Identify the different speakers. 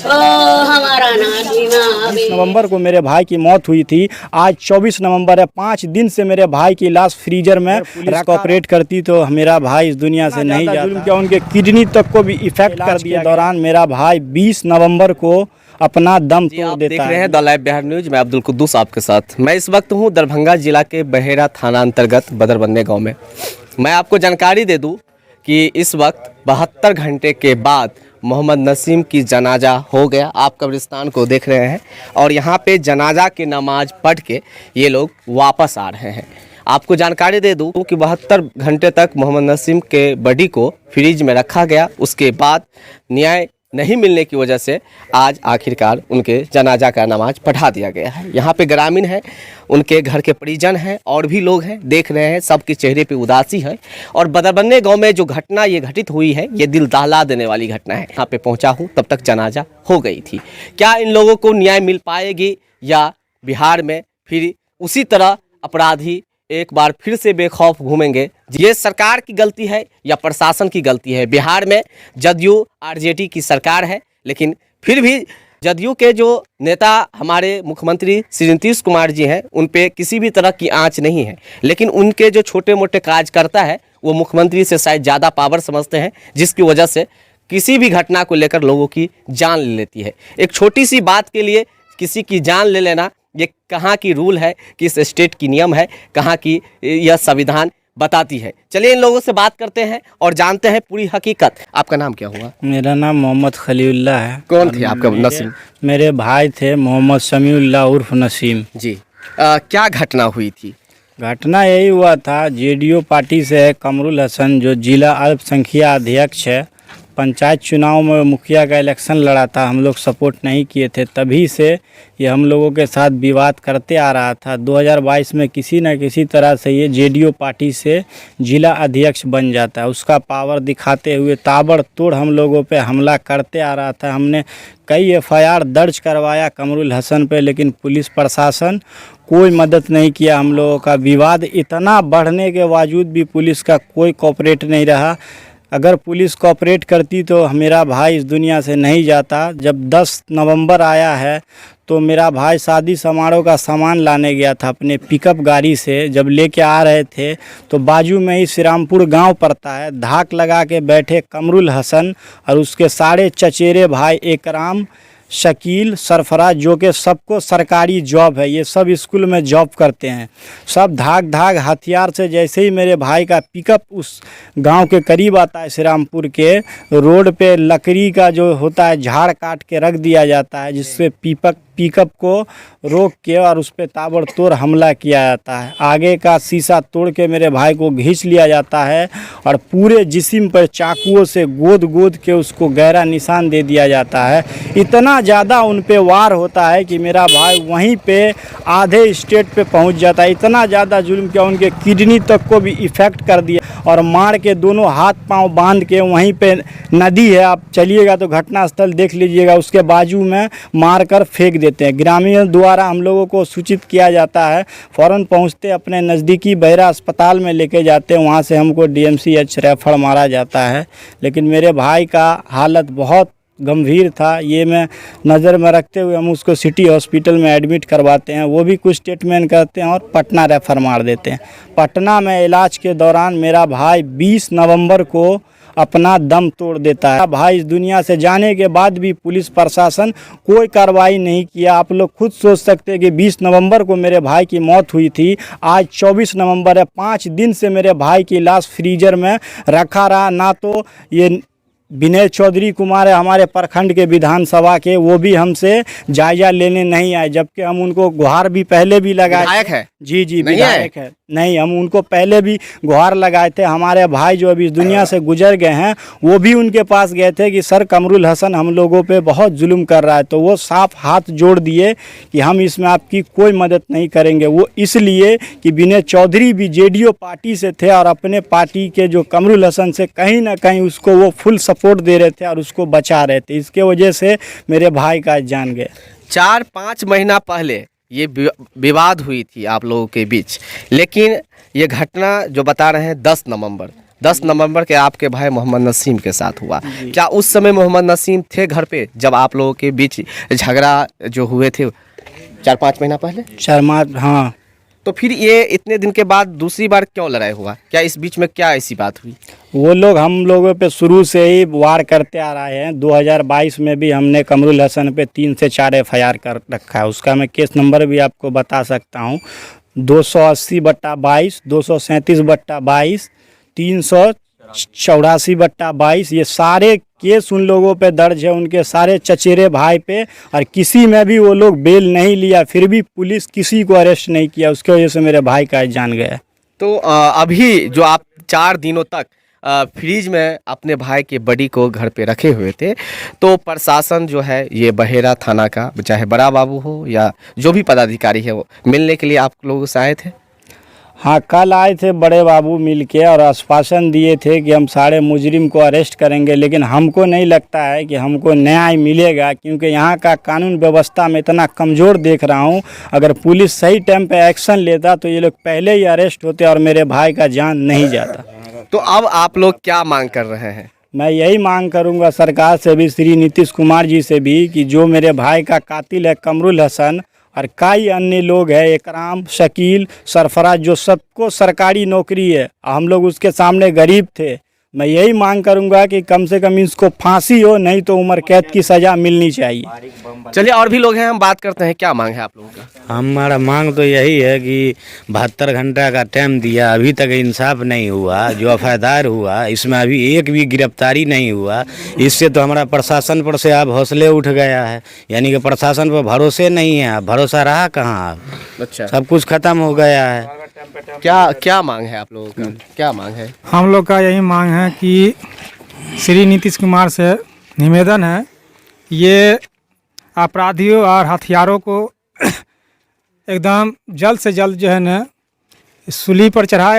Speaker 1: हमारा नाम
Speaker 2: 20 नवंबर को मेरे भाई की मौत हुई थी। आज 24 नवंबर है। 5 दिन से मेरे भाई की लाश फ्रीजर में ऑपरेट करती तो मेरा भाई इस दुनिया से नहीं जाता। क्या उनके किडनी तक को भी इफेक्ट कर दिया। दौरान मेरा भाई 20 नवंबर को अपना दम तोड़ देता है।
Speaker 3: देख रहे हैं द लाइव बिहार न्यूज। मैं अब्दुल कुद्दूस आपके साथ। मैं इस वक्त हूं दरभंगा जिला के बहेड़ा थाना अंतर्गत बदरबन्ने गांव में। मैं आपको जानकारी दे दूं कि इस वक्त 72 घंटे के बाद मोहम्मद नसीम की जनाजा हो गया। आप कब्रिस्तान को देख रहे हैं और यहाँ पे जनाजा की नमाज पढ़ के ये लोग वापस आ रहे हैं। आपको जानकारी दे दूं कि 72 घंटे तक मोहम्मद नसीम के बॉडी को फ्रिज में रखा गया। उसके बाद न्याय नहीं मिलने की वजह से आज आखिरकार उनके जनाजा का नमाज पढ़ा दिया गया है। यहाँ पे ग्रामीण हैं, उनके घर के परिजन हैं और भी लोग हैं, देख रहे हैं सबके चेहरे पे उदासी है। और बदरबन्ने गांव में जो घटना ये घटित हुई है ये दिल दहला देने वाली घटना है। यहाँ पे पहुँचा हूँ तब तक जनाजा हो गई थी। क्या इन लोगों को न्याय मिल पाएगी या बिहार में फिर उसी तरह अपराधी एक बार फिर से बेखौफ घूमेंगे? ये सरकार की गलती है या प्रशासन की गलती है? बिहार में जदयू आरजेडी की सरकार है, लेकिन फिर भी जदयू के जो नेता हमारे मुख्यमंत्री श्री नीतीश कुमार जी हैं उन पे किसी भी तरह की आंच नहीं है। लेकिन उनके जो छोटे मोटे कार्यकर्ता है वो मुख्यमंत्री से शायद ज़्यादा पावर समझते हैं, जिसकी वजह से किसी भी घटना को लेकर लोगों की जान ले लेती है। एक छोटी सी बात के लिए किसी की जान ले लेना ये कहाँ की रूल है, किस स्टेट की नियम है, कहाँ की यह संविधान बताती है? चलिए इन लोगों से बात करते हैं और जानते हैं पूरी हकीकत। आपका नाम क्या हुआ?
Speaker 2: मेरा नाम मोहम्मद खलीलुल्लाह है।
Speaker 3: कौन थे आपका नसीम?
Speaker 2: मेरे भाई थे मोहम्मद शमीउल्लाह उर्फ नसीम
Speaker 3: जी। क्या घटना हुई थी?
Speaker 2: घटना यही हुआ था, जेडीयू पार्टी से है कमरुल हसन जो जिला अल्पसंख्यक अध्यक्ष है। पंचायत चुनाव में मुखिया का इलेक्शन लड़ा था, हम लोग सपोर्ट नहीं किए थे, तभी से ये हम लोगों के साथ विवाद करते आ रहा था। 2022 में किसी न किसी तरह से ये जेडीयू पार्टी से जिला अध्यक्ष बन जाता है। उसका पावर दिखाते हुए ताबड़तोड़ हम लोगों पे हमला करते आ रहा था। हमने कई एफआईआर दर्ज करवाया कमरुल हसन पे, लेकिन पुलिस प्रशासन कोई मदद नहीं किया। हम लोगों का विवाद इतना बढ़ने के बावजूद भी पुलिस का कोई कोऑपरेट नहीं रहा। अगर पुलिस कोऑपरेट करती तो मेरा भाई इस दुनिया से नहीं जाता। जब 10 नवंबर आया है तो मेरा भाई शादी समारोह का सामान लाने गया था अपने पिकअप गाड़ी से। जब लेके आ रहे थे तो बाजू में ही श्रीरामपुर गांव पड़ता है, धाक लगा के बैठे कमरुल हसन और उसके सारे चचेरे भाई एकराम, शकील, सरफराज, जो कि सबको सरकारी जॉब है, ये सब स्कूल में जॉब करते हैं। सब धाक हथियार से जैसे ही मेरे भाई का पिकअप उस गांव के करीब आता है, श्रीरामपुर के रोड पे लकड़ी का जो होता है झाड़ काट के रख दिया जाता है, जिससे पिकअप को रोक के और उस पर ताबड़तोड़ हमला किया जाता है। आगे का शीशा तोड़ के मेरे भाई को घींच लिया जाता है और पूरे जिस्म पर चाकुओं से गोद के उसको गहरा निशान दे दिया जाता है। इतना ज़्यादा उन पे वार होता है कि मेरा भाई वहीं पे आधे स्टेट पे पहुंच जाता है। इतना ज़्यादा जुल्म किया, उनके किडनी तक को भी इफ़ेक्ट कर दिया और मार के दोनों हाथ पांव बांध के वहीं पे नदी है, आप चलिएगा तो घटनास्थल देख लीजिएगा, उसके बाजू में मार कर फेंक देते हैं। ग्रामीण द्वारा हम लोगों को सूचित किया जाता है, फ़ौरन पहुंचते अपने नज़दीकी बहेड़ा अस्पताल में लेके जाते हैं, वहां से हमको DMCH रेफर मारा जाता है। लेकिन मेरे भाई का हालत बहुत गंभीर था, ये मैं नज़र में रखते हुए हम उसको सिटी हॉस्पिटल में एडमिट करवाते हैं। वो भी कुछ स्टेटमेंट करते हैं और पटना रेफ़र मार देते हैं। पटना में इलाज के दौरान मेरा भाई 20 नवंबर को अपना दम तोड़ देता है। भाई इस दुनिया से जाने के बाद भी पुलिस प्रशासन कोई कार्रवाई नहीं किया। आप लोग खुद सोच सकते हैं कि 20 नवंबर को मेरे भाई की मौत हुई थी, आज 24 नवंबर है। 5 दिन से मेरे भाई की लाश फ्रीजर में रखा रहा। ना तो ये विनय चौधरी कुमार है हमारे प्रखंड के विधानसभा के, वो भी हमसे जायजा लेने नहीं आए, जबकि हम उनको गुहार भी पहले भी लगाए।
Speaker 3: विधायक है?
Speaker 2: जी विधायक है। नहीं, हम उनको पहले भी गुहार लगाए थे। हमारे भाई जो अभी इस दुनिया से गुजर गए हैं वो भी उनके पास गए थे कि सर कमरुल हसन हम लोगों पे बहुत जुल्म कर रहा है, तो वो साफ हाथ जोड़ दिए कि हम इसमें आपकी कोई मदद नहीं करेंगे। वो इसलिए कि विनय चौधरी भी जेडीयू पार्टी से थे और अपने पार्टी के जो कमरुल हसन से कहीं ना कहीं उसको वो फुल सपोर्ट दे रहे थे और उसको बचा रहे थे। इसके वजह से मेरे भाई का जान गए।
Speaker 3: 4-5 महीना पहले ये विवाद हुई थी आप लोगों के बीच, लेकिन ये घटना जो बता रहे हैं 10 नवंबर 10 नवंबर के आपके भाई मोहम्मद नसीम के साथ हुआ। क्या उस समय मोहम्मद नसीम थे घर पे जब आप लोगों के बीच झगड़ा जो हुए थे 4-5 महीना पहले?
Speaker 2: शर्मा, हाँ।
Speaker 3: तो फिर ये इतने दिन के बाद दूसरी बार क्यों लड़ाई हुआ? क्या इस बीच में क्या ऐसी बात हुई?
Speaker 2: वो लोग हम लोगों पे शुरू से ही वार करते आ रहे हैं। 2022 में भी हमने कमरुल हसन पे 3 से 4 FIR कर रखा है। उसका मैं केस नंबर भी आपको बता सकता हूँ। 280/22, 237/22, 384/22, ये सारे केस उन लोगों पे दर्ज है, उनके सारे चचेरे भाई पे। और किसी में भी वो लोग बेल नहीं लिया, फिर भी पुलिस किसी को अरेस्ट नहीं किया। उसकी वजह से मेरे भाई का जान गया।
Speaker 3: तो अभी जो आप 4 दिनों तक फ्रीज में अपने भाई के बॉडी को घर पे रखे हुए थे, तो प्रशासन जो है ये बहेरा थाना का, चाहे बड़ा बाबू हो या जो भी पदाधिकारी है, वो मिलने के लिए आप लोगों से आए थे?
Speaker 2: हाँ, कल आए थे बड़े बाबू मिलके और आश्वासन दिए थे कि हम सारे मुजरिम को अरेस्ट करेंगे। लेकिन हमको नहीं लगता है कि हमको न्याय मिलेगा, क्योंकि यहाँ का कानून व्यवस्था में इतना कमज़ोर देख रहा हूँ। अगर पुलिस सही टाइम पे एक्शन लेता तो ये लोग पहले ही अरेस्ट होते और मेरे भाई का जान नहीं जाता।
Speaker 3: तो अब आप लोग क्या मांग कर रहे हैं?
Speaker 2: मैं यही मांग करूंगा सरकार से भी, श्री नीतीश कुमार जी से भी, कि जो मेरे भाई का कातिल है कमरुल हसन और कई अन्य लोग हैं, इकराम, शकील, सरफराज, जो सबको सरकारी नौकरी है, हम लोग उसके सामने गरीब थे। मैं यही मांग करूंगा कि कम से कम इसको फांसी हो, नहीं तो उम्र कैद की सज़ा मिलनी चाहिए।
Speaker 3: चलिए और भी लोग हैं, हम बात करते हैं। क्या मांग है आप लोगों का?
Speaker 1: हमारा मांग तो यही है कि 72 घंटा का टाइम दिया, अभी तक इंसाफ नहीं हुआ। जो वफादार हुआ इसमें अभी एक भी गिरफ्तारी नहीं हुआ। इससे तो हमारा प्रशासन पर से अब हौसले उठ गया है, यानी कि प्रशासन पर भरोसे नहीं है। अब भरोसा रहा कहाँ? अब
Speaker 3: अच्छा,
Speaker 1: सब कुछ खत्म हो गया है।
Speaker 3: क्या मांग है आप लोगों का? क्या मांग है?
Speaker 4: हम लोग का यही मांग है कि श्री नीतीश कुमार से निवेदन है, ये अपराधियों और हथियारों को एकदम जल्द से जल्द जो है ना सूली पर चढ़ाए।